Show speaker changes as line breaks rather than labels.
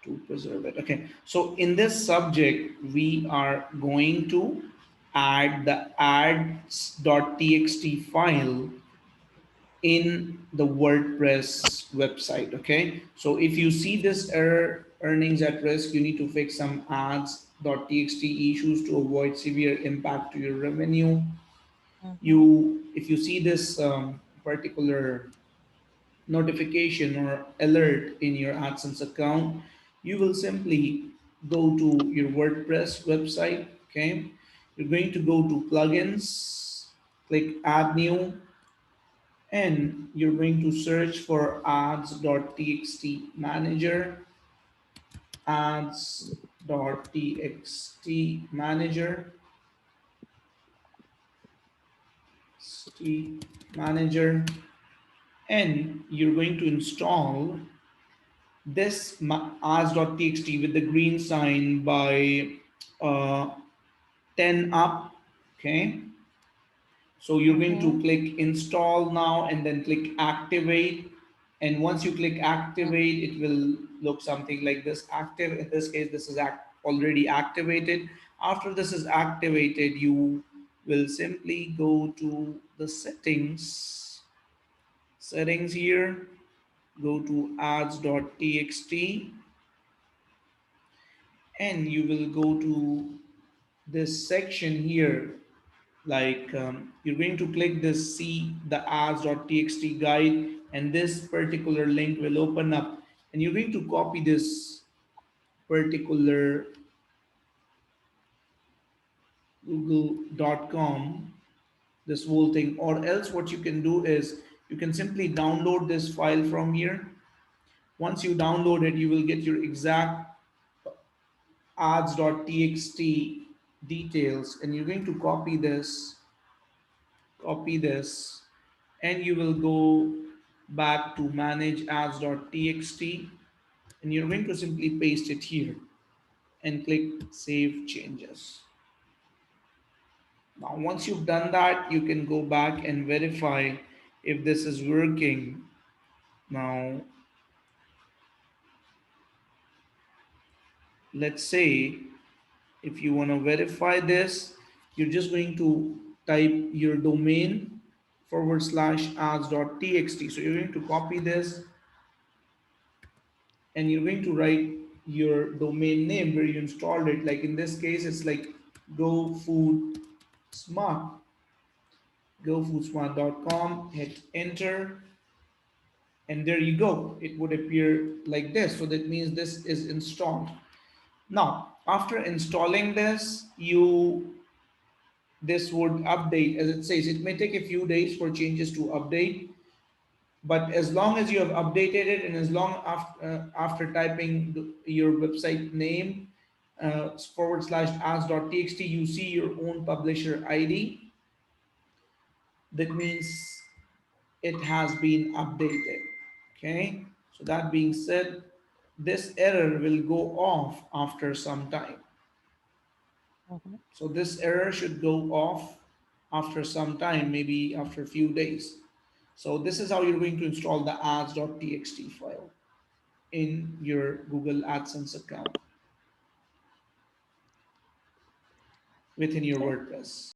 to preserve it. Okay, so in this subject, we are going to add the ads.txt file in the WordPress website. Okay, so if you see this error, earnings at risk, you need to fix some ads.txt issues to avoid severe impact to your revenue.
Mm-hmm.
If you see this particular notification or alert in your AdSense account, you will simply go to your WordPress website. Okay, you're going to go to plugins, click add new, and you're going to search for ads.txt manager, ads.txt manager, manager, and you're going to install this ads.txt with the green sign by uh, 10 up. Okay, so you're going to
Mm-hmm.
click install now and then click activate. And once you click activate, it will look something like this. Active, in this case, this is already activated. After this is activated, you will simply go to the settings here, go to ads.txt, and you will go to this section here, like you're going to click this see the ads.txt guide, and this particular link will open up, and you're going to copy this particular google.com, this whole thing. Or else what you can do is you can simply download this file from here. Once you download it, you will get your exact ads.txt details, and you're going to copy this, and you will go back to manage ads.txt, and you're going to simply paste it here and click save changes. Now once you've done that, you can go back and verify if this is working. Now let's say if you want to verify this, you're just going to type your domain / ads.txt. So you're going to copy this, and you're going to write your domain name where you installed it. Like in this case, it's like go food smart, gofoodsmart.com, hit enter, and there you go. It would appear like this. So that means this is installed. Now, after installing this, this would update. As it says, it may take a few days for changes to update, but as long as you have updated it, and as long after typing your website name / ads.txt, you see your own publisher ID, that means it has been updated. Okay, so that being said, this error will go off after some time.
Mm-hmm.
So this error should go off after some time, maybe after a few days. So this is how you're going to install the ads.txt file in your Google AdSense account within your
Okay.
WordPress.